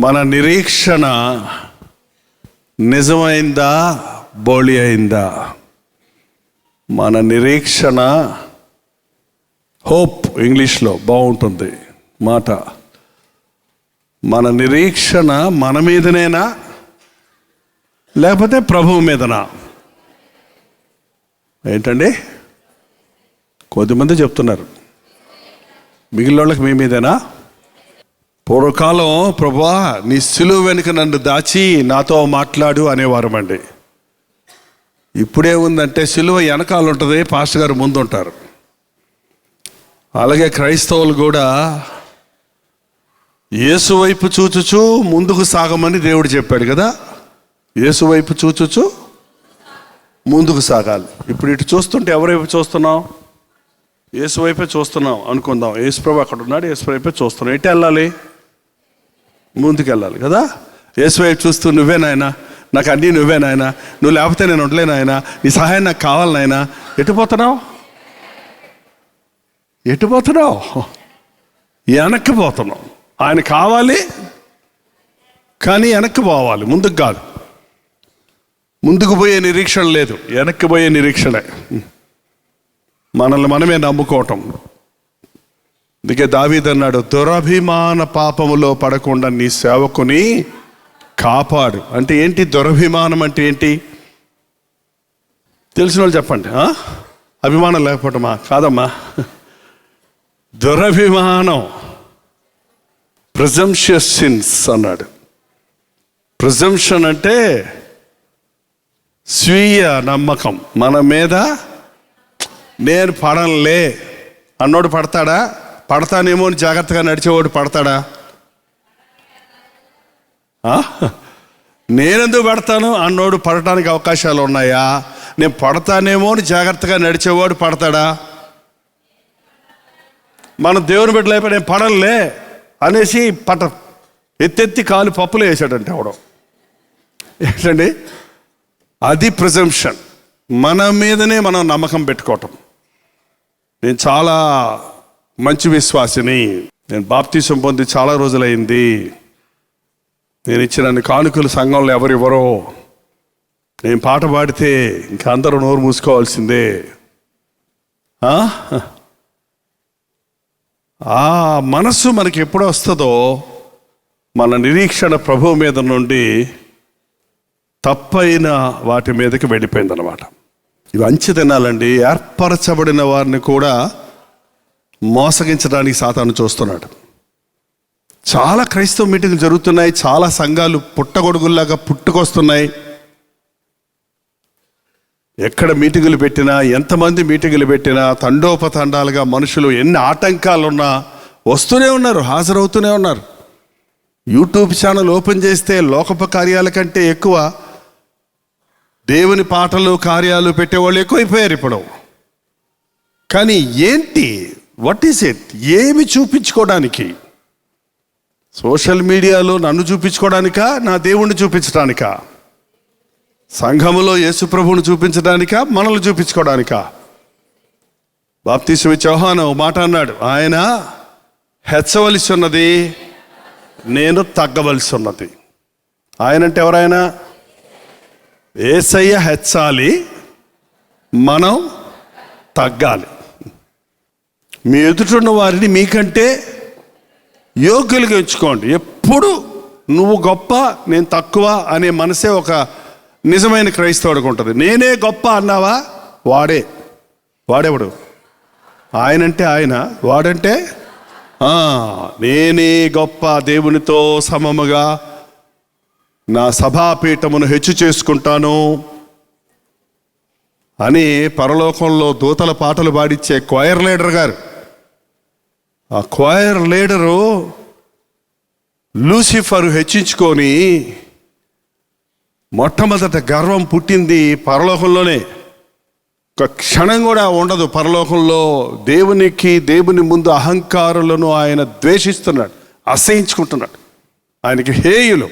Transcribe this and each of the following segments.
మన నిరీక్షణ నిజమైందా, బోళి అయిందా? మన నిరీక్షణ, హోప్ ఇంగ్లీష్లో బాగుంటుంది మాట. మన నిరీక్షణ మన మీదనేనా, లేకపోతే ప్రభువు మీదనా? ఏంటండి? కొద్దిమంది చెప్తున్నారు మిగిలిన వాళ్ళకి మీ మీదేనా? పూర్వకాలం ప్రభువా నీ సిలువ వెనుక నన్ను దాచి నాతో మాట్లాడు అనేవారమండి. ఇప్పుడే ఉందంటే సిలువ వెనకాల ఉంటుంది, పాస్టర్ గారు ముందు ఉంటారు. అలాగే క్రైస్తవులు కూడా యేసు వైపు చూచుచు ముందుకు సాగమని దేవుడు చెప్పాడు కదా. యేసు వైపు చూచుచు ముందుకు సాగాలి. ఇప్పుడు ఇటు చూస్తుంటే ఎవరి వైపు చూస్తున్నాం? యేసు వైపే చూస్తున్నాం అనుకుందాం. యేసు ప్రభు అక్కడ ఉన్నాడు, యేసు వైపే చూస్తున్నాం. ఎటు వెళ్ళాలి? ముందుకు వెళ్ళాలి కదా. యేసు వైపు చూస్తూ నువ్వే నాయనా, నాకు అన్నీ నువ్వే నాయనా, నువ్వు లేకపోతే నేను ఉండలేను నాయనా, నీ సహాయం నాకు కావాలి నాయనా. ఎటు పోతున్నావు? ఎటు పోతున్నావు? వెనక్కి పోతున్నావు. ఆయన కావాలి కానీ వెనక్కి పోవాలి, ముందుకు కాదు. ముందుకు పోయే నిరీక్షణ లేదు, వెనక్కి పోయే నిరీక్షణే. మనల్ని మనమే నమ్ముకోవటం. అందుకే దావీదు అన్నాడు, దురభిమాన పాపములో పడకుండా నీ సేవకుని కాపాడు. అంటే ఏంటి దురభిమానం? అంటే ఏంటి తెలిసిన వాళ్ళు చెప్పండి. అభిమానం లేకపోవటమా? కాదమ్మా. దురభిమానం, ప్రిజంప్షియస్ సిన్స్ అన్నాడు. ప్రిజంప్షన్ అంటే స్వీయ నమ్మకం. మన మీద నేను పడనులే అన్నోడు పడతాడా? పడతానేమో అని జాగ్రత్తగా నడిచేవాడు పడతాడా? నేనెందుకు పడతాను అన్నోడు పడటానికి అవకాశాలు ఉన్నాయా? నేను పడతానేమో అని జాగ్రత్తగా నడిచేవాడు పడతాడా? మన దేవుని బిడ్డలు అయిపోయి నేను పడనులే అనేసి ఎత్తెత్తి కాలు పప్పులు వేసాడంటే అవడం ఏంటండి? అది ప్రిజంప్షన్. మన మీదనే మనం నమ్మకం పెట్టుకోవటం. నేను చాలా మంచి విశ్వాసిని, నేను బాప్తీసం పొంది చాలా రోజులైంది, నేను ఇచ్చిన కానుకలు సంఘంలో ఎవరివ్వరో, నేను పాట పాడితే ఇంకా అందరూ నోరు మూసుకోవాల్సిందే. ఆ మనస్సు మనకి ఎప్పుడు వస్తుందో మన నిరీక్షణ ప్రభువు మీద నుండి తప్పైన వాటి మీదకి వెళ్ళిపోయిందనమాట. ఇవి అంచె తినాలండి. ఏర్పరచబడిన వారిని కూడా మోసగించడానికి సాతాను చూస్తున్నాడు. చాలా క్రైస్తవ మీటింగ్లు జరుగుతున్నాయి, చాలా సంఘాలు పుట్టగొడుగుల్లాగా పుట్టుకొస్తున్నాయి. ఎక్కడ మీటింగులు పెట్టినా, ఎంతమంది మీటింగులు పెట్టినా తండోపతండాలుగా మనుషులు ఎన్ని ఆటంకాలున్నా వస్తూనే ఉన్నారు, హాజరవుతూనే ఉన్నారు. యూట్యూబ్ ఛానల్ ఓపెన్ చేస్తే లోకపు కార్యాల కంటే ఎక్కువ దేవుని పాటలు కార్యాలు పెట్టేవాళ్ళు ఎక్కువైపోయారు ఇప్పుడు. కానీ ఏంటి, వాట్ ఈస్ ఇట్? ఏమి చూపించుకోవడానికి? సోషల్ మీడియాలో నన్ను చూపించుకోవడానికా, నా దేవుణ్ణి చూపించడానికా? సంఘములో యేసు ప్రభువుని చూపించడానికా, మనల్ని చూపించుకోవడానికా? బాప్తీసం ఇచ్చే యోహాను మాట అన్నాడు, ఆయన హెచ్చవలసి ఉన్నది, నేను తగ్గవలసి ఉన్నది. ఆయన అంటే ఎవరైనా? యేసయ్య హెచ్చాలి, మనం తగ్గాలి. మీ ఎదుటిన్న వారిని మీకంటే యోగ్యులుగా ఎంచుకోండి. ఎప్పుడు నువ్వు గొప్ప నేను తక్కువ అనే మనసే ఒక నిజమైన క్రైస్తవుడికి ఉంటుంది. నేనే గొప్ప అన్నావా, వాడెవడు? ఆయనంటే ఆయన, వాడంటే నేనే గొప్ప, దేవునితో సమముగా నా సభాపీఠమును హెచ్చు చేసుకుంటాను అని పరలోకంలో దూతల పాటలు పాడిచ్చే క్వైర్ లీడర్ గారు, ఆ క్వైర్ లీడరు లూసిఫర్ హెచ్చించుకొని మొట్టమొదట గర్వం పుట్టింది పరలోకంలోనే. ఒక క్షణం కూడా ఉండదు పరలోకంలో. దేవుని ముందు అహంకారులను ఆయన ద్వేషిస్తున్నాడు, అసహించుకుంటున్నాడు. ఆయనకి హేయులు.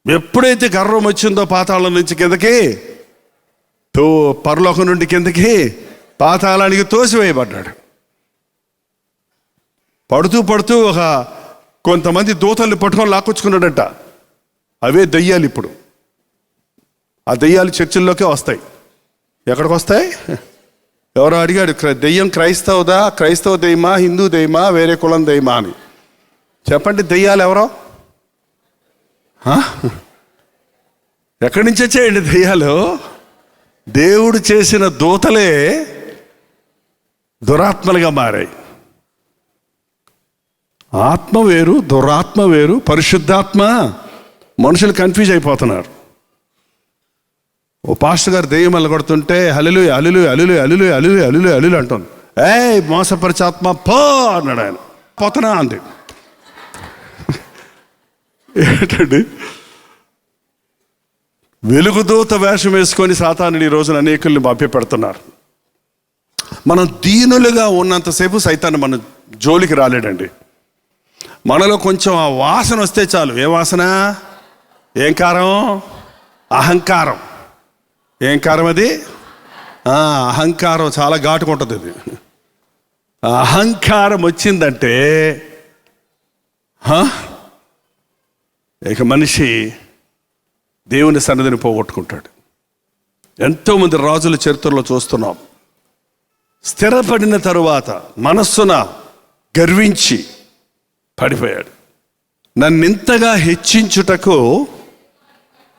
ఎప్పుడైతే గర్వం వచ్చిందో పాతాళం నుంచి కిందకి, పరలోకం నుండి కిందకి పాతాళానికి తోసివేయబడ్డాడు. పడుతూ ఒక కొంతమంది దూతల్ని పట్టుకొని లాక్కొచ్చుకున్నాడట. అవే దెయ్యాలు. ఇప్పుడు ఆ దెయ్యాలు చర్చిల్లోకే వస్తాయి. ఎక్కడికి వస్తాయి? ఎవరో అడిగాడు, దెయ్యం క్రైస్తవ దెయ్యమా, హిందూ దెయ్యమా, వేరే కులం దెయ్యమా అని. చెప్పండి, దెయ్యాలు ఎవరో? ఎక్కడి నుంచి వచ్చాయండి దెయ్యాలు? దేవుడు చేసిన దూతలే దురాత్మలుగా మారాయి. ఆత్మ వేరు, దురాత్మ వేరు, పరిశుద్ధాత్మ. మనుషులు కన్ఫ్యూజ్ అయిపోతున్నారు. ఓ పాస్టర్ గారు దెయ్యం వెళ్ళగొడుతుంటే హల్లెలూయా హల్లెలూయా హల్లెలూయా హల్లెలూయా హల్లెలూయా హల్లెలూయా హల్లెలూయా అంటుంది. మోసపరిచాత్మ పో అన్నాడు ఆయన. పోతనా అంది. ఏంటండి? వెలుగుదూత వేషం వేసుకొని సాతానుడు ఈ రోజున అనేకుల్ని మభ్యపెడుతున్నారు. మనం దీనులుగా ఉన్నంతసేపు సైతాను మన జోలికి రాలేడండి. మనలో కొంచెం ఆ వాసన వస్తే చాలు. ఏ వాసన? ఏం కారం? అహంకారం. ఏం కారం అది? అహంకారం. చాలా ఘాటుకుంటుంది అది. అహంకారం వచ్చిందంటే ఇక మనిషి దేవుని సన్నిధిని పోగొట్టుకుంటాడు. ఎంతోమంది రాజుల చరిత్రలో చూస్తున్నాం. స్థిరపడిన తరువాత మనస్సున గర్వించి పడిపోయాడు. నన్నింతగా హెచ్చించుటకు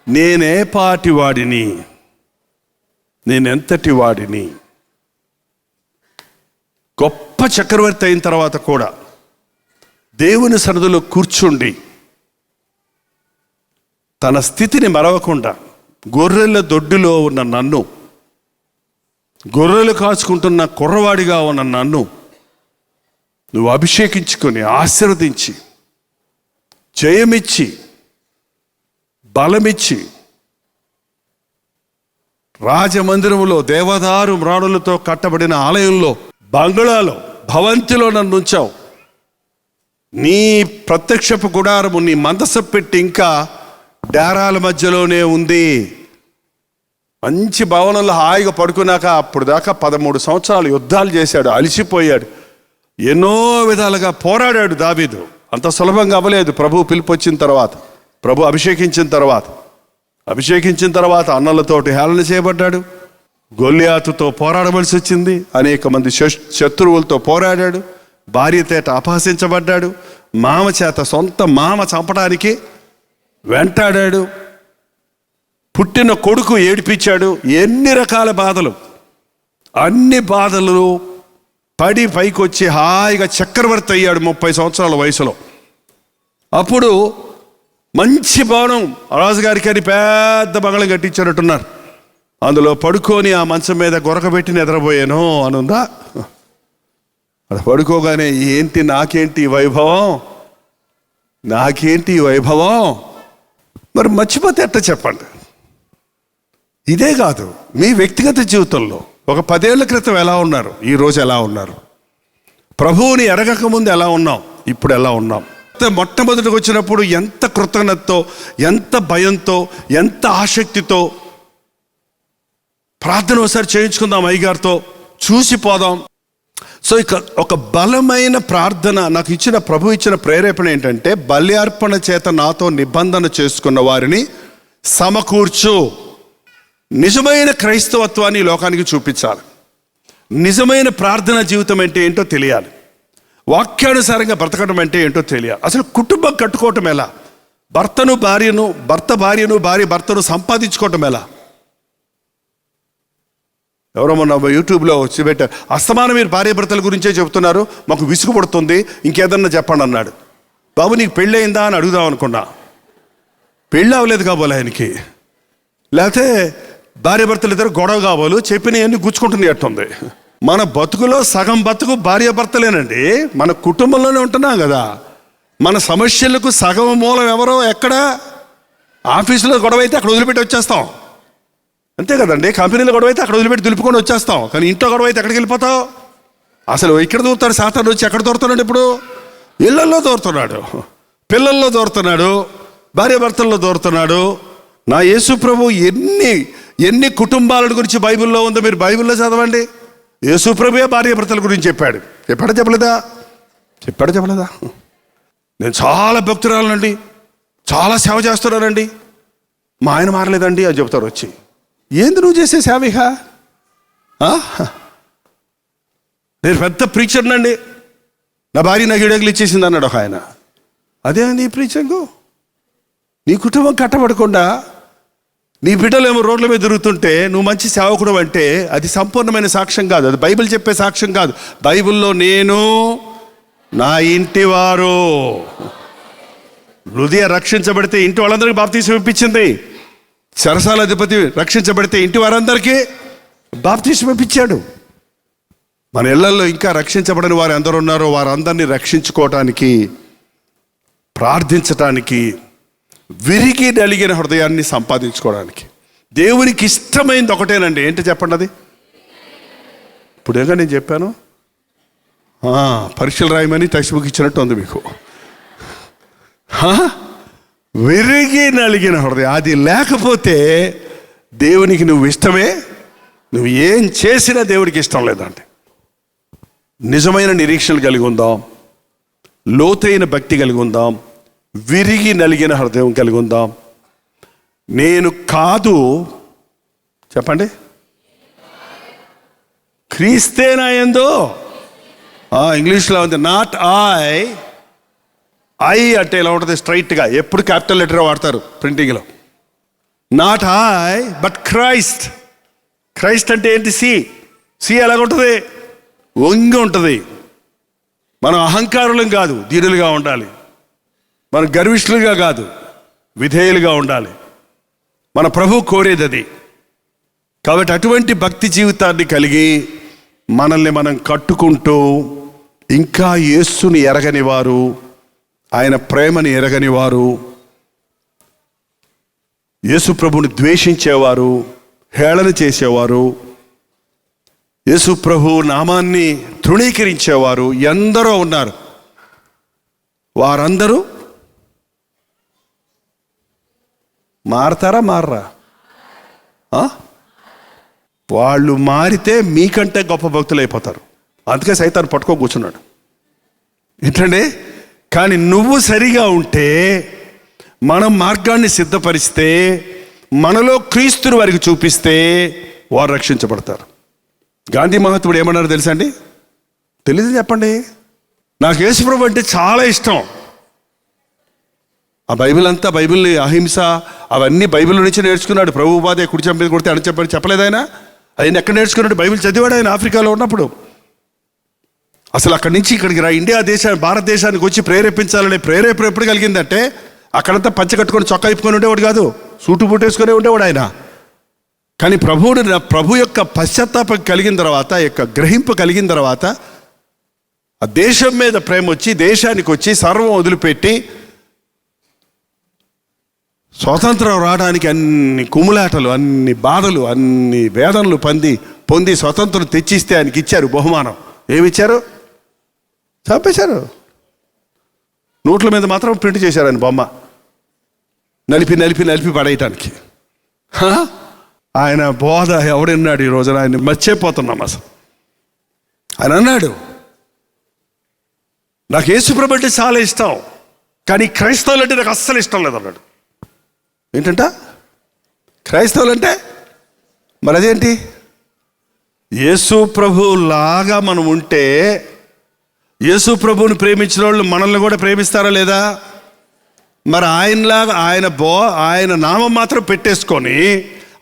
నేనే పాటి వాడిని, నేనెంతటి వాడిని. గొప్ప చక్రవర్తి అయిన తర్వాత కూడా దేవుని సన్నిధిలో కూర్చుండి తన స్థితిని మరవకుండా, గొర్రెల దొడ్డిలో ఉన్న నన్ను, గొర్రెలు కాచుకుంటున్న కుర్రవాడిగా ఉన్న నన్ను నువ్వు అభిషేకించుకొని ఆశీర్వదించి జయమిచ్చి బలమిచ్చి రాజమందిరంలో దేవదారు మ్రాణులతో కట్టబడిన ఆలయంలో, బంగ్లాలో, భవంతిలో నన్ను ఉంచావు. నీ ప్రత్యక్షపు గుడారము, నీ మందసం పెట్టి ఇంకా డేరాల మధ్యలోనే ఉంది. మంచి భవనంలో హాయిగా పడుకున్నాక అప్పుడు దాకా 13 సంవత్సరాలు యుద్ధాలు చేశాడు, అలిసిపోయాడు, ఎన్నో విధాలుగా పోరాడాడు దావీదు. అంత సులభంగా అవ్వలేదు. ప్రభు పిలుపు వచ్చిన తర్వాత, ప్రభు అభిషేకించిన తర్వాత అన్నలతోటి హేళన చేయబడ్డాడు. గొల్లియాతుతో పోరాడవలసి వచ్చింది. అనేక మంది శత్రువులతో పోరాడాడు. భార్య చేత అపహసించబడ్డాడు. మామ చేత, సొంత మామ చంపడానికి వెంటాడాడు. పుట్టిన కొడుకు ఏడిపించాడు. ఎన్ని రకాల బాధలు, అన్ని బాధలు పడి పైకి వచ్చి హాయిగా చక్రవర్తి అయ్యాడు 30 సంవత్సరాల వయసులో. అప్పుడు మంచి భవనం, రాజుగారికి అని పెద్ద బంగళం కట్టించారట్టున్నారు. అందులో పడుకొని ఆ మంచం మీద గొరకబెట్టి నిద్రపోయాను అనుందా? అది పడుకోగానే ఏంటి, నాకేంటి ఈ వైభవం, మరి మర్చిపోతే ఎట్ట చెప్పండి? ఇదే కాదు, మీ వ్యక్తిగత జీవితంలో ఒక 10 ఏళ్ల క్రితం ఎలా ఉన్నారు, ఈరోజు ఎలా ఉన్నారు? ప్రభువుని ఎరగక ముందు ఎలా ఉన్నాం, ఇప్పుడు ఎలా ఉన్నాం? మొట్టమొదటికి వచ్చినప్పుడు ఎంత కృతజ్ఞతతో, ఎంత భయంతో, ఎంత ఆసక్తితో ప్రార్థన ఒకసారి చేయించుకుందాం, అయ్యగారితో చూసిపోదాం. సో ఇక ఒక బలమైన ప్రార్థన నాకు ఇచ్చిన ప్రభు ఇచ్చిన ప్రేరేపణ ఏంటంటే, బలి అర్పణ చేత నాతో నిబంధన చేసుకున్న వారిని సమకూర్చు. నిజమైన క్రైస్తవత్వాన్ని లోకానికి చూపించాలి. నిజమైన ప్రార్థన జీవితం అంటే ఏంటో తెలియాలి. వాక్యానుసారంగా బ్రతకడం అంటే ఏంటో తెలియాలి. అసలు కుటుంబం కట్టుకోవటం ఎలా, భర్త భార్యను, భార్య భర్తను సంపాదించుకోవటం ఎలా? ఎవరో మొన్న యూట్యూబ్లో వచ్చి పెట్టారు, అస్తమానం మీరు భార్య భర్తల గురించే చెబుతున్నారు, మాకు విసుగు పడుతుంది, ఇంకేదన్నా చెప్పండి అన్నాడు. బాబు నీకు పెళ్ళి అయిందా అని అడుగుదాం అనుకున్నా. పెళ్ళి అవ్వలేదు కాబోలు ఆయనకి, లేకపోతే భార్య భర్తలు ఇద్దరు గొడవ కాబోలు, చెప్పినవన్నీ గుచ్చుకుంటున్నట్టుంది. మన బతుకులో సగం బతుకు భార్య భర్తలేనండి. మన కుటుంబంలోనే ఉంటున్నాం కదా. మన సమస్యలకు సగం మూలం ఎవరో, ఎక్కడ? ఆఫీసులో గొడవ అయితే అక్కడ వదిలిపెట్టి వచ్చేస్తాం, అంతే కదండి. కంపెనీలో గొడవ అయితే అక్కడ వదిలిపెట్టి దులుపుకొని వచ్చేస్తాం. కానీ ఇంట్లో గొడవ అయితే ఎక్కడికి వెళ్ళిపోతావు? అసలు ఇక్కడ దూరుతాడు సాతాను వచ్చి. ఎక్కడ దూరుతున్నాడు ఇప్పుడు? ఇళ్లల్లో దూరుతున్నాడు, పిల్లల్లో దూరుతున్నాడు, భార్య భర్తల్లో దూరుతున్నాడు. నా యేసు ప్రభు ఎన్ని కుటుంబాల గురించి బైబిల్లో ఉందో మీరు బైబిల్లో చదవండి. యేసు ప్రభువే భార్య భర్తల గురించి చెప్పాడా చెప్పలేదా? నేను చాలా భక్తురాలనండి, చాలా సేవ చేస్తున్నానండి, మా ఆయన మారలేదండి అని చెప్తారు వచ్చి. ఏంది నువ్వు చేసే సేవిక? నేను పెద్ద ప్రీచర్నండి, నా భార్య నాకు ఇడగలు ఇచ్చేసింది అన్నాడు ఒక ఆయన. అదే నీ ప్రీచంగు? నీ కుటుంబం కట్టబడకుండా నీ బిడ్డలేమో రోడ్ల మీద తిరుగుతుంటే నువ్వు మంచి సేవకుడు అంటే అది సంపూర్ణమైన సాక్ష్యం కాదు, అది బైబిల్ చెప్పే సాక్ష్యం కాదు. బైబిల్లో నేను, నా ఇంటి వారు, హృదయ రక్షించబడితే ఇంటి వాళ్ళందరికీ బాప్తీసం ఇప్పించింది. చెరసాల అధిపతి రక్షించబడితే ఇంటి వారందరికీ బాప్తీసం ఇప్పించాడు. మన ఇళ్లలో ఇంకా రక్షించబడని వారు ఎందరు ఉన్నారో వారందరినీ రక్షించుకోవటానికి, ప్రార్థించటానికి, విరిగి నలిగిన హృదయాన్ని సంపాదించుకోవడానికి. దేవునికి ఇష్టమైంది ఒకటేనండి. ఏంటి చెప్పండి అది? ఇప్పుడేగా నేను చెప్పాను, పరీక్షలు రాయమని టెక్స్ట్ బుక్ ఇచ్చినట్టు ఉంది మీకు. విరిగి నలిగిన హృదయం, అది లేకపోతే దేవునికి నువ్వు ఇష్టమే, నువ్వు ఏం చేసినా దేవుడికి ఇష్టం లేదంటే. నిజమైన నిరీక్షలు కలిగి ఉందాం, లోతైన భక్తి కలిగి ఉందాం, విరిగి నలిగిన హృదయం కలిగి ఉందాం. నేను కాదు చెప్పండి, క్రీస్తే నా యందు. ఇంగ్లీష్లో ఉంది నాట్ ఐ అంటే ఇలా ఉంటుంది స్ట్రైట్గా, ఎప్పుడు క్యాపిటల్ లెటర్ వాడతారు ప్రింటింగ్లో. Not I but Christ. Christ అంటే ఏంటి? సి ఎలాగుంటుంది? వంగి ఉంటుంది. మనం అహంకారులం కాదు, దీనులుగా ఉండాలి. మనం గర్విష్ఠులుగా కాదు, విధేయులుగా ఉండాలి. మన ప్రభు కోరేది అది. కాబట్టి అటువంటి భక్తి జీవితాన్ని కలిగి మనల్ని మనం కట్టుకుంటూ, ఇంకా యేసుని ఎరగని వారు, ఆయన ప్రేమని ఎరగని వారు, యేసు ప్రభుని ద్వేషించేవారు, హేళన చేసేవారు, యేసు ప్రభు నామాన్ని తృణీకరించేవారు ఎందరో ఉన్నారు. వారందరూ మారతారా? మారరా? వాళ్ళు మారితే మీకంటే గొప్ప భక్తులు అయిపోతారు. అందుకే సైతాను పట్టుకో కూర్చున్నాడు. ఏంటండి? కానీ నువ్వు సరిగా ఉంటే, మనం మార్గాన్ని సిద్ధపరిస్తే, మనలో క్రీస్తుని వారికి చూపిస్తే వారు రక్షించబడతారు. గాంధీ మహాత్ముడు ఏమన్నారు తెలుసా అండి? తెలీదు చెప్పండి. నాకు యేసుప్రభు అంటే చాలా ఇష్టం. ఆ బైబిల్ అంతా, బైబిల్ని అహింస అవన్నీ బైబిల్ నుంచి నేర్చుకున్నాడు. ప్రభు బాధే, కుడి చెంప కొడితే అణ చెప్పని చెప్పలేదు ఆయన. ఆయన ఎక్కడ నేర్చుకున్నాడు? బైబిల్ చదివాడు ఆయన ఆఫ్రికాలో ఉన్నప్పుడు. అసలు అక్కడి నుంచి ఇక్కడికి ఇండియా భారతదేశానికి వచ్చి ప్రేరేపించాలనే ప్రేరేపణ ఎప్పుడు కలిగిందంటే, అక్కడంతా పంచ కట్టుకొని చొక్కా ఇప్పుకొని ఉండేవాడు కాదు, సూటు బూటేసుకునే ఉండేవాడు ఆయన. కానీ ప్రభు యొక్క పశ్చాత్తాపం కలిగిన తర్వాత, యొక్క గ్రహింపు కలిగిన తర్వాత, ఆ దేశం మీద ప్రేమ వచ్చి, దేశానికి వచ్చి సర్వం వదిలిపెట్టి స్వాతంత్రం రావడానికి అన్ని కుములాటలు, అన్ని బాధలు, అన్ని వేదనలు పొంది స్వతంత్రం తెచ్చిస్తే ఆయనకి ఇచ్చారు బహుమానం. ఏమిచ్చారు? చంపేశారు. నోట్ల మీద మాత్రం ప్రింట్ చేశారు ఆయన బొమ్మ, నలిపి పడేయటానికి. ఆయన బోధ ఎవడున్నాడు ఈ రోజున? ఆయన మర్చిపోతున్నాం అసలు. ఆయన అన్నాడు, నాకు యేసుప్రభు అంటే చాలా ఇష్టం, కానీ క్రైస్తవులు అంటే నాకు అస్సలు ఇష్టం లేదు అన్నాడు. ఏంటంట? క్రైస్తవులు అంటే మరి అదేంటి? యేసు ప్రభు లాగా మనం ఉంటే, యేసు ప్రభువుని ప్రేమించిన వాళ్ళు మనల్ని కూడా ప్రేమిస్తారా లేదా? మరి ఆయనలాగా ఆయన నామం మాత్రం పెట్టేసుకొని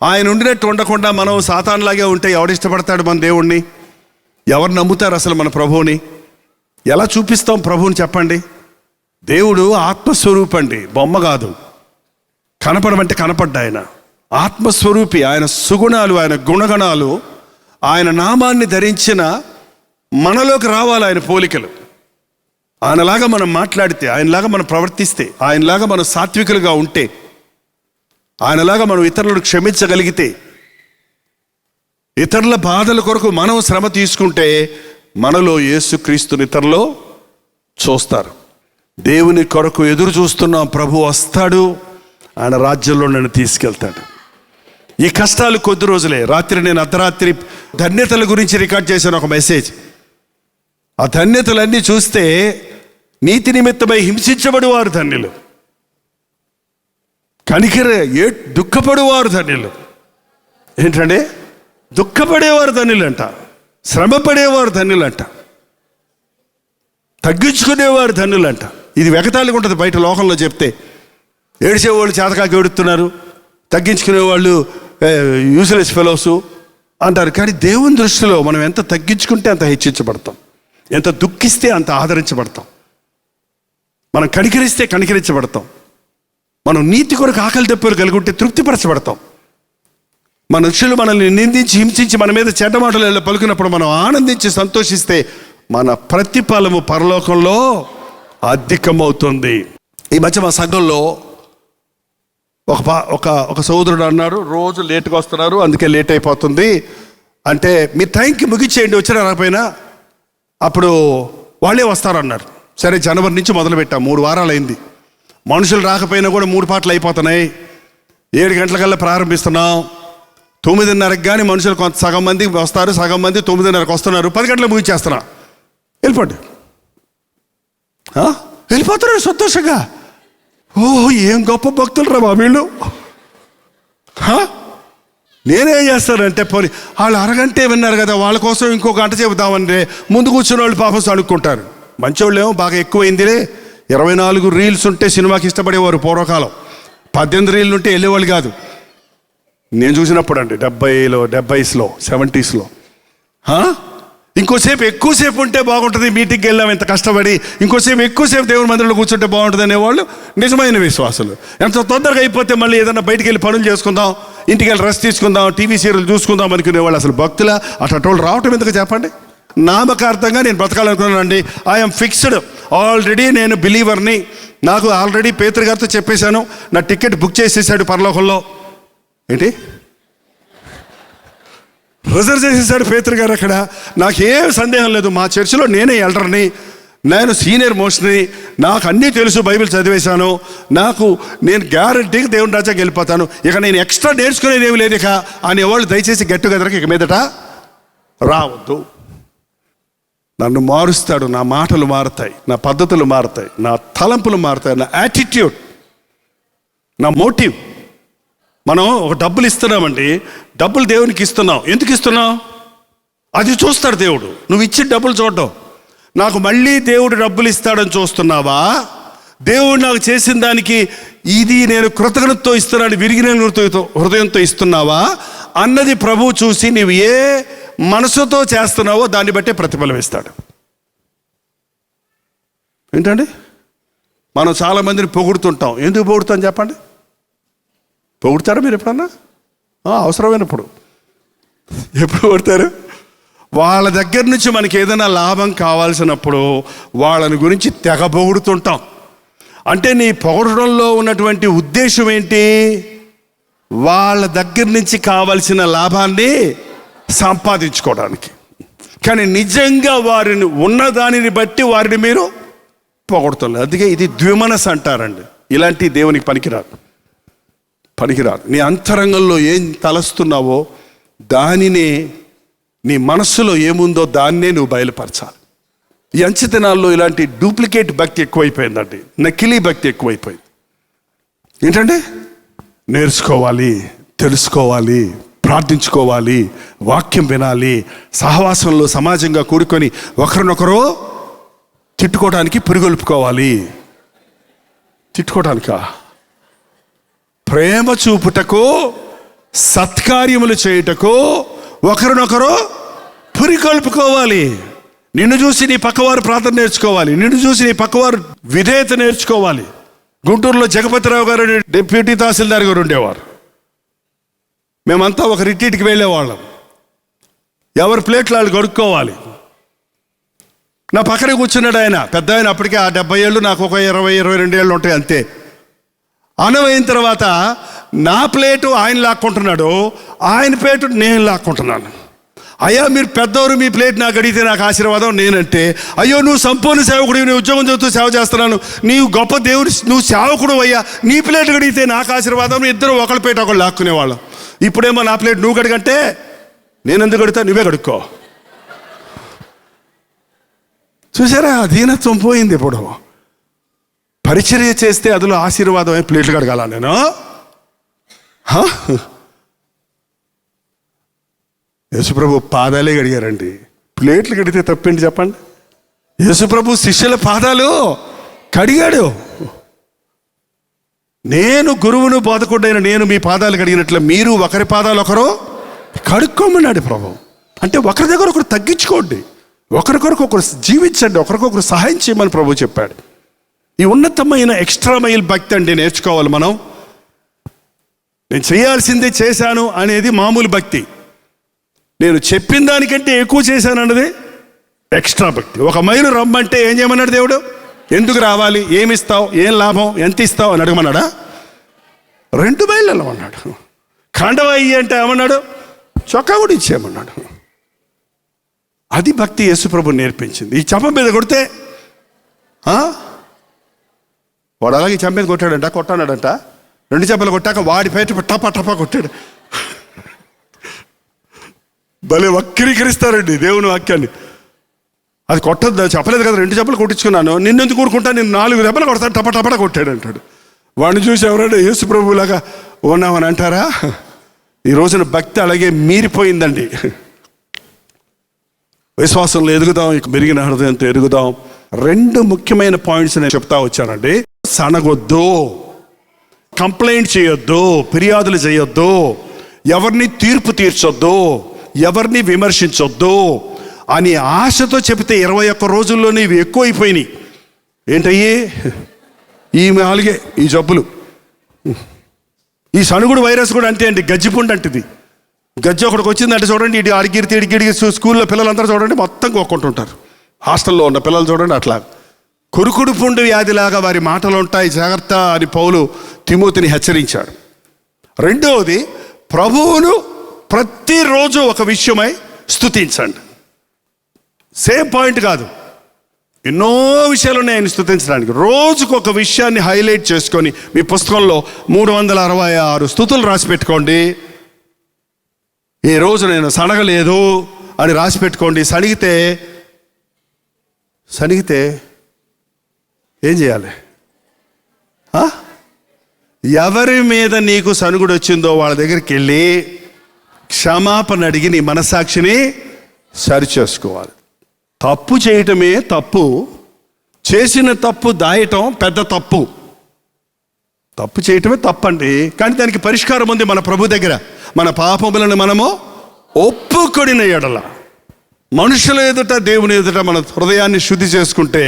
ఆయన ఉండినట్టు ఉండకుండా మనం సాతానులాగే ఉంటే ఎవడు ఇష్టపడతాడు మన దేవుణ్ణి? ఎవరు నమ్ముతారు అసలు మన ప్రభువుని? ఎలా చూపిస్తాం ప్రభువుని చెప్పండి? దేవుడు ఆత్మస్వరూపండి, బొమ్మ కాదు. కనపడమంటే కనపడ్డా ఆయన ఆత్మస్వరూపి. ఆయన సుగుణాలు, ఆయన గుణగణాలు, ఆయన నామాన్ని ధరించిన మనలోకి రావాలి ఆయన పోలికలు. ఆయనలాగా మనం మాట్లాడితే, ఆయనలాగా మనం ప్రవర్తిస్తే, ఆయనలాగా మనం సాత్వికులుగా ఉంటే, ఆయనలాగా మనం ఇతరులను క్షమించగలిగితే, ఇతరుల బాధల కొరకు మనం శ్రమ తీసుకుంటే, మనలో యేసుక్రీస్తుని ఇతరులో చూస్తారు. దేవుని కొరకు ఎదురు చూస్తున్నాం, ప్రభు వస్తాడు, ఆయన రాజ్యంలో నన్ను తీసుకెళ్తాడు. ఈ కష్టాలు కొద్ది రోజులే. నేను అర్ధరాత్రి ధన్యతల గురించి రికార్డ్ చేశాను ఒక మెసేజ్. ఆ ధన్యతలన్నీ చూస్తే నీతి నిమిత్తమై హింసించబడి వారు ధన్యులు. దుఃఖపడేవారు ధన్యులు. ఏంటంటే దుఃఖపడేవారు ధన్యులంట, శ్రమ పడేవారు ధన్యులంట, తగ్గించుకునేవారు ధన్యులంట. ఇది వెగతాళిగా ఉంటుంది బయట లోకంలో చెప్తే. ఏడిచేవాళ్ళు చేతకాకి ఏడుతున్నారు, తగ్గించుకునేవాళ్ళు యూజ్లెస్ ఫెలోసు అంటారు. కానీ దేవుని దృష్టిలో మనం ఎంత తగ్గించుకుంటే అంత హెచ్చించబడతాం, ఎంత దుఃఖిస్తే అంత ఆదరించబడతాం, మనం కనికరిస్తే కనికరించబడతాం, మనం నీతి కొరకు ఆకలి దెబ్బలు కలిగి ఉంటే తృప్తిపరచబడతాం. మనుషులు మనల్ని నిందించి హింసించి మన మీద చెడ్డ మాటలు పలుకున్నప్పుడు మనం ఆనందించి సంతోషిస్తే మన ప్రతిఫలము పరలోకంలో అధికమవుతుంది. ఈ మధ్య మా సంఘంలో ఒక సోదరుడు అన్నాడు, రోజు లేట్గా వస్తున్నారు అందుకే లేట్ అయిపోతుంది అంటే, మీ టైంకి ముగించేయండి, వచ్చినా రాకపోయినా అప్పుడు వాళ్ళే వస్తారన్నారు. సరే, జనవరి నుంచి మొదలుపెట్టాం, 3 వారాలు అయింది. మనుషులు రాకపోయినా కూడా 3 పాటలు అయిపోతున్నాయి. 7 గంటలకల్లా ప్రారంభిస్తున్నాం. 9:30కి కానీ మనుషులు కొంత సగం మంది వస్తారు, సగం మంది 9:30కి వస్తున్నారు. 10 గంటలకు ముగించేస్తున్నా. వెళ్ళిపోండి. వెళ్ళిపోతున్నారు సంతోషంగా. ఏం గొప్ప భక్తులు రా మా వీళ్ళు. నేనేం చేస్తానంటే, పోనీ వాళ్ళు అరగంటే విన్నారు కదా, వాళ్ళ కోసం ఇంకో గంట చెబుతామంటే ముందు కూర్చున్న వాళ్ళు పాపం అడుక్కుంటారు. మంచోళ్ళు ఏమో బాగా ఎక్కువైందిలే. 24 రీల్స్ ఉంటే సినిమాకి ఇష్టపడేవారు పూర్వకాలం. 18 రీళ్ళు ఉంటే వెళ్ళేవాళ్ళు కాదు. నేను చూసినప్పుడు అండి 70s, 70sలో ఇంకోసేపు ఎక్కువసేపు ఉంటే బాగుంటుంది, మీటింగ్కి వెళ్ళాం ఎంత కష్టపడి, ఇంకోసేపు ఎక్కువసేపు దేవుని మందిరంలో కూర్చుంటే బాగుంటుంది అనేవాళ్ళు నిజమైన విశ్వాసులు. ఎంత తొందరగా అయిపోతే మళ్ళీ ఏదైనా బయటికి వెళ్ళి పనులు చేసుకుందాం, ఇంటికి వెళ్ళి రెస్ట్ తీసుకుందాం, టీవీ సీరియల్ చూసుకుందాం అనుకునేవాళ్ళు. అసలు భక్తుల అటోళ్ళు రావటం ఎందుకు చెప్పండి? నామకార్థంగా నేను బ్రతకాలనుకున్నానండి. ఐఎమ్ ఫిక్స్డ్ ఆల్రెడీ, నేను బిలీవర్ని. నాకు ఆల్రెడీ పేతురు గారితో చెప్పేశాను, నా టికెట్ బుక్ చేసేసాడు పరలోకంలో. ఏంటి రిజర్వ్ చేసేసాడు పేతురు గారు అక్కడ. నాకేం సందేహం లేదు, మా చర్చిలో నేనే ఎల్డర్ని, నేను సీనియర్ మోస్ట్ని, నాకు అన్నీ తెలుసు, బైబిల్ చదివేశాను, నేను గ్యారంటీగా దేవుని రాజ్యానికి వెళ్ళిపోతాను, ఇక నేను ఎక్స్ట్రా నేర్చుకునేది ఏమి లేదు ఇక అనేవాళ్ళు దయచేసి గెట్ టుగెదర్కి ఇక మీదట రావద్దు. నన్ను మారుస్తాడు, నా మాటలు మారుతాయి, నా పద్ధతులు మారుతాయి, నా తలంపులు మారుతాయి, నా యాటిట్యూడ్, నా మోటివ్. మనం ఒక డబ్బులు ఇస్తున్నామండి, డబ్బులు దేవునికి ఇస్తున్నాం. ఎందుకు ఇస్తున్నాం? అది చూస్తాడు దేవుడు. నువ్వు ఇచ్చిన డబ్బులు చూడడం. నాకు మళ్ళీ దేవుడు డబ్బులు ఇస్తాడని చూస్తున్నావా, దేవుడు నాకు చేసిన దానికి ఇది నేను కృతజ్ఞతతో ఇస్తున్నాను, విరిగిన హృదయంతో ఇస్తున్నావా అన్నది ప్రభువు చూసి నీవు ఏ మనసుతో చేస్తున్నావో దాన్ని బట్టే ప్రతిఫలం ఇస్తాడు. ఏంటండి, మనం చాలామందిని పొగుడుతుంటాం. ఎందుకు పొగుడుతాం చెప్పండి? పొగుడతారా మీరు ఎప్పుడన్నా? అవసరమైనప్పుడు. ఎప్పుడు పొగుడతారు? వాళ్ళ దగ్గర నుంచి మనకి ఏదైనా లాభం కావాల్సినప్పుడు వాళ్ళని గురించి తెగ పొగుడుతుంటాం. అంటే నీ పొగడడంలో ఉన్నటువంటి ఉద్దేశం ఏంటి? వాళ్ళ దగ్గర నుంచి కావాల్సిన లాభాన్ని సంపాదించుకోవడానికి. కానీ నిజంగా వారిని ఉన్నదానిని బట్టి వారిని మీరు పొగడుతున్నారు. అందుకే ఇది ద్విమనస్సు అంటారండి. ఇలాంటి దేవునికి పనికిరాదు. నీ అంతరంగంలో ఏం తలస్తున్నావో దానినే, నీ మనస్సులో ఏముందో దాన్నే నువ్వు బయలుపరచాలి. ఈ అంచె దినాల్లో ఇలాంటి డూప్లికేట్ భక్తి ఎక్కువైపోయిందండి, నకిలీ భక్తి ఎక్కువైపోయింది. ఏంటంటే నేర్చుకోవాలి, తెలుసుకోవాలి, ప్రార్థించుకోవాలి, వాక్యం వినాలి, సహవాసంలో సమాజంగా కూడుకొని ఒకరినొకరు తిట్టుకోవడానికి పురిగొల్పుకోవాలి. తిట్టుకోవడానికా? ప్రేమ చూపుటకు, సత్కార్యములు చేయుటకు ఒకరినొకరు పురికొల్పుకోవాలి. నిన్ను చూసి నీ పక్కవారు ప్రార్థన నేర్చుకోవాలి, నిన్ను చూసి నీ పక్కవారు విధేయత నేర్చుకోవాలి. గుంటూరులో జగపతిరావు గారు డిప్యూటీ తహసీల్దార్ గారు ఉండేవారు. మేమంతా ఒక రిట్రీట్కి వెళ్ళేవాళ్ళం. ఎవరి ప్లేట్లు వాళ్ళు కడుక్కోవాలి. నా పక్కనే కూర్చున్నాడు ఆయన, పెద్ద ఆయన, అప్పటికే ఆ 70 ఏళ్ళు, నాకు ఒక 20-22 ఏళ్ళు ఉంటాయి అంతే. అనవైన తర్వాత నా ప్లేటు ఆయన లాక్కుంటున్నాడు, ఆయన ప్లేటు నేను లాక్కుంటున్నాను. అయ్యా మీరు పెద్దవారు, మీ ప్లేట్ నాకు అడిగితే నాకు ఆశీర్వాదం. నేనంటే అయ్యో నువ్వు సంపూర్ణ సేవకుడు, నీ ఉద్యోగం చదువుతూ సేవ చేస్తున్నాను, నీవు గొప్ప దేవుడు, నువ్వు సేవకుడు అయ్యా, నీ ప్లేట్ అడిగితే నాకు ఆశీర్వాదం. ఇద్దరు ఒకళ్ళ ప్లేట్ ఒకళ్ళు లాక్కునేవాళ్ళం. ఇప్పుడేమో నా ప్లేట్ నువ్వు కడగంటే నేను ఎందుకు కడుగుతా, నువ్వే కడుక్కో. చూసారా, అధీనత్వం పోయింది. ఇప్పుడు పరిచర్య చేస్తే అందులో ఆశీర్వాదమే ప్లేట్లు కడగాల నేను? యేసుప్రభు పాదాలే కడిగారండి. ప్లేట్లు కడిగితే తప్పేంటి చెప్పండి? యేసుప్రభు శిష్యుల పాదాలు కడిగాడు. నేను గురువును బోధకుడైన నేను మీ పాదాలు కడిగినట్లు మీరు ఒకరి పాదాలు ఒకరు కడుక్కోమన్నాడు ప్రభు. అంటే ఒకరి దగ్గర ఒకరు తగ్గించుకోండి, ఒకరికొరకు ఒకరు జీవించండి, ఒకరికొకరు సహాయం చేయమని ప్రభు చెప్పాడు. ఈ ఉన్నతమైన ఎక్స్ట్రా మైల్ భక్తి అండి నేర్చుకోవాలి మనం. నేను చేయాల్సిందే చేశాను అనేది మామూలు భక్తి. నేను చెప్పిన దానికంటే ఎక్కువ చేశాను అన్నది ఎక్స్ట్రా భక్తి. 1 మైలు రమ్మంటే ఏం చేయమన్నాడు దేవుడు? ఎందుకు రావాలి, ఏమిస్తావు, ఏం లాభం, ఎంత ఇస్తావు అని అడగమన్నాడా? 2 మైళ్ళు వెళ్ళమన్నాడు. ఖండవ ఇయ్యి అంటే ఏమన్నాడు? చొక్కా కూడా ఇచ్చేయమన్నాడు. అది భక్తి యేసుప్రభు నేర్పించింది. ఈ చంప మీద కొడితే వాడు అలాగే చంప మీద కొట్టాడంట, కొట్టాడంట. 2 చెంపలు కొట్టాక వాడి పేట టపా టపా కొట్టాడు. భలే వక్రీకరిస్తారండి దేవుని వాక్యాన్ని. అది కొట్టద్దు, చెప్పలేదు కదా, 2 చెంపలు కొట్టించుకున్నాను, నిన్నెందుకు కూడుకుంటా, నేను 4 దెబ్బలు కొడతాను, టపా టపా కొట్టాడు అంటాడు. వాడిని చూసి ఎవరైనా యేసు ప్రభువులాగా ఉన్నామని అంటారా? ఈ రోజున భక్తి అలాగే మీరిపోయిందండి. విశ్వాసంలో ఎదుగుదాం, మెరిగిన హృదయంతో ఎదుగుదాం. 2 ముఖ్యమైన పాయింట్స్ నేను చెప్తా వచ్చానండి. సనగొద్దు, కంప్లైంట్ చేయొద్దు, ఫిర్యాదులు చేయొద్దు, ఎవరిని తీర్పు తీర్చొద్దు, ఎవరిని విమర్శించొద్దు అని ఆశతో చెబితే 21 రోజుల్లోనే ఇవి ఎక్కువైపోయినాయి. ఏంటయ్యి? ఈ 4 ఈ జబ్బులు. ఈ సనుగుడు వైరస్ కూడా అంతే అండి, గజ్జిపుండు అంటుంది. గజ్జి ఒకటికి వచ్చిందంటే చూడండి, ఇటు అడిగిడికి స్కూల్లో పిల్లలందరూ చూడండి మొత్తం కొక్కుంటుంటారు. హాస్టల్లో ఉన్న పిల్లలు చూడండి అట్లా. కురుకుడు పుండు వ్యాధిలాగా వారి మాటలు ఉంటాయి, జాగ్రత్త అని పౌలు తిమోతిని హెచ్చరించాడు. 2వది, ప్రభువును ప్రతిరోజు ఒక విషయమై స్తుతించండి. సేమ్ పాయింట్ కాదు, ఎన్నో విషయాలు ఉన్నాయి ఆయన స్తుతించడానికి. రోజుకు ఒక విషయాన్ని హైలైట్ చేసుకొని మీ పుస్తకంలో 366 స్తుతులు రాసి పెట్టుకోండి. ఈ రోజు నేను సనగలేదు అని రాసి పెట్టుకోండి. సనిగితే ఏం చేయాలి? ఎవరి మీద నీకు సనుగుడు వచ్చిందో వాళ్ళ దగ్గరికి వెళ్ళి క్షమాపణ అడిగి నీ మనస్సాక్షిని సరిచేసుకోవాలి. తప్పు చేయటమే తప్పు, చేసిన తప్పు దాయటం పెద్ద తప్పు. తప్పు చేయటమే తప్పండి, కానీ దానికి పరిష్కారం ఉంది మన ప్రభు దగ్గర. మన పాపములను మనము ఒప్పుకొనిన ఎడల, మనుషుల ఎదుట దేవుని ఎదుట మన హృదయాన్ని శుద్ధి చేసుకుంటే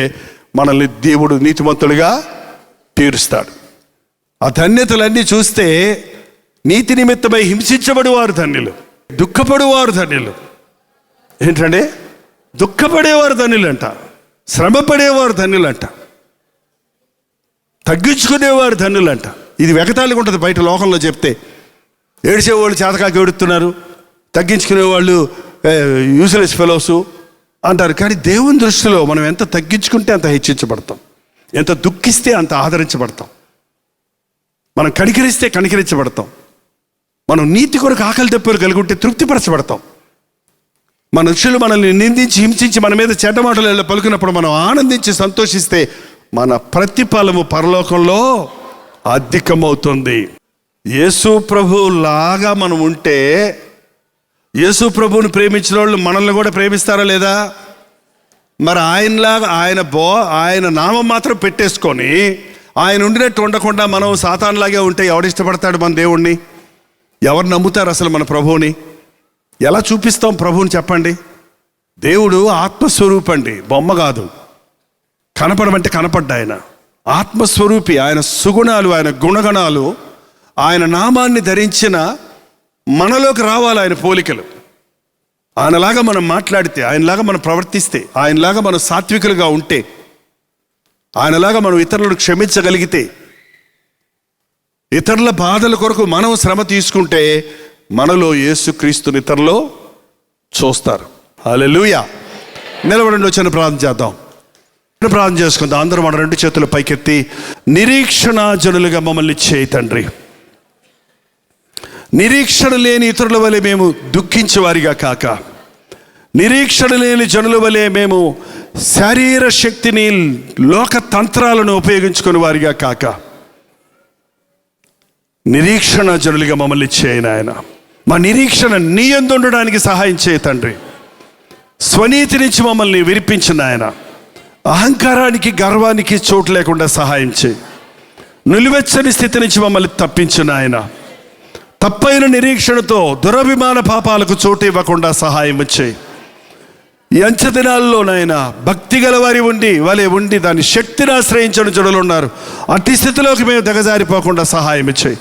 మనల్ని దేవుడు నీతిమంతులుగా తీరుస్తాడు. ఆ ధన్యతలన్నీ చూస్తే నీతి నిమిత్తమై హింసించబడేవారు ధన్యులు, దుఃఖపడేవారు ధన్యులు. ఏంటంటే దుఃఖపడేవారు ధన్యులంట, శ్రమపడేవారు ధన్యులంట, తగ్గించుకునేవారు ధన్యులంట. ఇది వెగతాళిగా ఉంటుంది బయట లోకంలో చెప్తే. ఏడ్చేవాళ్ళు చేతకాకి ఏడుతున్నారు, తగ్గించుకునేవాళ్ళు యూజ్లెస్ ఫెలోసు అంటారు. కానీ దేవుని దృష్టిలో మనం ఎంత తగ్గించుకుంటే అంత హెచ్చించబడతాం, ఎంత దుఃఖిస్తే అంత ఆదరించబడతాం, మనం కనికరిస్తే కనికరించబడతాం, మనం నీతి కొరకు ఆకలి దెబ్బలు కలిగి ఉంటే తృప్తిపరచబడతాం. మనుషులు మనల్ని నిందించి హింసించి మన మీద చెడ్డ మాటలు పలుకున్నప్పుడు మనం ఆనందించి సంతోషిస్తే మన ప్రతిఫలము పరలోకంలో అధికమవుతుంది. యేసు ప్రభు లాగా మనం ఉంటే, యేసు ప్రభువుని ప్రేమించిన వాళ్ళు మనల్ని కూడా ప్రేమిస్తారా లేదా? మరి ఆయనలాగా ఆయన నామం మాత్రం పెట్టేసుకొని ఆయన ఉండినట్టు ఉండకుండా మనం సాతానులాగే ఉంటే ఎవడు ఇష్టపడతాడు మన దేవుణ్ణి? ఎవరు నమ్ముతారు అసలు మన ప్రభువుని? ఎలా చూపిస్తాం ప్రభువుని చెప్పండి? దేవుడు ఆత్మస్వరూపండి, బొమ్మ కాదు. కనపడమంటే కనపడ్డా ఆయన ఆత్మస్వరూపి. ఆయన సుగుణాలు, ఆయన గుణగణాలు, ఆయన నామాన్ని ధరించిన మనలోకి రావాలి ఆయన పోలికలు. ఆయనలాగా మనం మాట్లాడితే, ఆయనలాగా మనం ప్రవర్తిస్తే, ఆయనలాగా మనం సాత్వికులుగా ఉంటే, ఆయనలాగా మనం ఇతరులను క్షమించగలిగితే, ఇతరుల బాధల కొరకు మనం శ్రమ తీసుకుంటే మనలో యేసుక్రీస్తుని ఇతరులో చూస్తారు. హల్లెలూయా. నిలబడండి, వచ్చిన ప్రార్థన చేద్దాం. ప్రార్థన చేసుకుందాం. అందరూ మన 2 చేతులు పైకెత్తి, నిరీక్షణ జనులుగా మమ్మల్ని చేయి తండ్రి. నిరీక్షణ లేని ఇతరుల వలె మేము దుఃఖించేవారిగా కాక, నిరీక్షణ లేని జనుల వలె మేము శరీర శక్తిని, లోక తంత్రాలను ఉపయోగించుకుని వారిగా కాక నిరీక్షణ జనులుగా మమ్మల్ని చేయను ఆయన. మా నిరీక్షణ నీ యందు ఉండడానికి సహాయం చేయ తండ్రి. స్వనీతి నుంచి మమ్మల్ని విరిపించిన ఆయన. అహంకారానికి, గర్వానికి చోటు లేకుండా సహాయం చేయి. నిలువెచ్చని స్థితి నుంచి మమ్మల్ని తప్పించిన ఆయన. తప్పైన నిరీక్షణతో దురభిమాన పాపాలకు చోటు ఇవ్వకుండా సహాయం చేయి. ఈ అంచె దినాల్లో నాయన భక్తి గల వారి ఉండి దాని శక్తిని ఆశ్రయించడం జనులు ఉన్నారు. అట్టి స్థితిలోకి మేము దిగజారిపోకుండా సహాయం చేయి.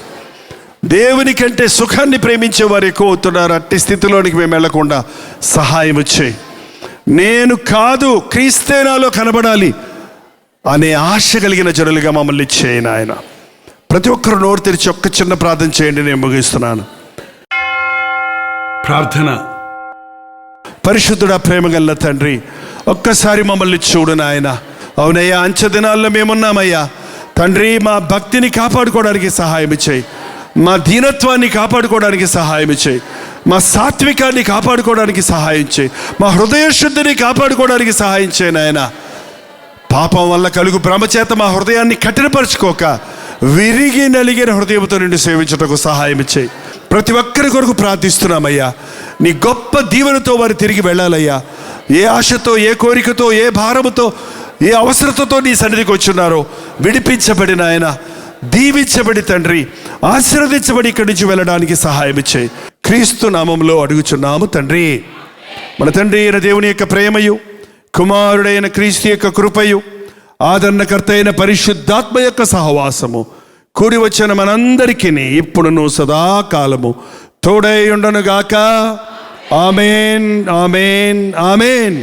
దేవుని కంటే సుఖాన్ని ప్రేమించే వారు ఎక్కువ అవుతున్నారు. అట్టి స్థితిలోనికి మేము వెళ్లకుండా సహాయం చేయి. నేను కాదు, క్రీస్తే నాలో కనబడాలి అనే ఆశ కలిగిన జనులుగా మమ్మల్ని చేయను ఆయన. ప్రతి ఒక్కరు నోరు తెరిచి ఒక్క చిన్న ప్రార్థన చేయండి. నేను ముగిస్తున్నాను. ప్రార్థన. పరిశుద్ధుడా, ప్రేమగల్ల తండ్రి, ఒక్కసారి మమ్మల్ని చూడు నాయన. అవునయ్యా, అంచె దినాల్లో మేమున్నామయ్యా తండ్రి. మా భక్తిని కాపాడుకోవడానికి సహాయం చేయి. మా దీనత్వాన్ని కాపాడుకోవడానికి సహాయం చేయి. మా సాత్వికాన్ని కాపాడుకోవడానికి సహాయం చేయి. మా హృదయ శుద్ధిని కాపాడుకోవడానికి సహాయం చేయి నాయన. పాపం వల్ల కలుగు భ్రమ చేత మా హృదయాన్ని కఠినపరచుకోక విరిగి నలిగిన హృదయంతో నిన్ను సేవించుటకు సహాయం చేయి. ప్రతి ఒక్కరి కొరకు ప్రార్థిస్తున్నామయ్యా. నీ గొప్ప దీవెనతో వారు తిరిగి వెళ్ళాలయ్యా. ఏ ఆశతో, ఏ కోరికతో, ఏ భారముతో, ఏ అవసరతతో నీ సన్నిధికి వచ్చున్నారో విడిపించబడిన ఆయన, దీవించబడి తండ్రి, ఆశీర్వదించబడి ఇక్కడి నుంచి వెళ్ళడానికి సహాయం చేయి. క్రీస్తు నామంలో అడుగుచున్నాము తండ్రి. మన తండ్రి అయిన దేవుని యొక్క ప్రేమయు, కుమారుడైన క్రీస్తు యొక్క కృపయు, ఆదరణకర్త అయిన పరిశుద్ధాత్మ యొక్క సహవాసము కూడి వచ్చిన మనందరికీ ఇప్పుడును సదాకాలము తోడై ఉండనుగాక. ఆమేన్, ఆమేన్, ఆమేన్.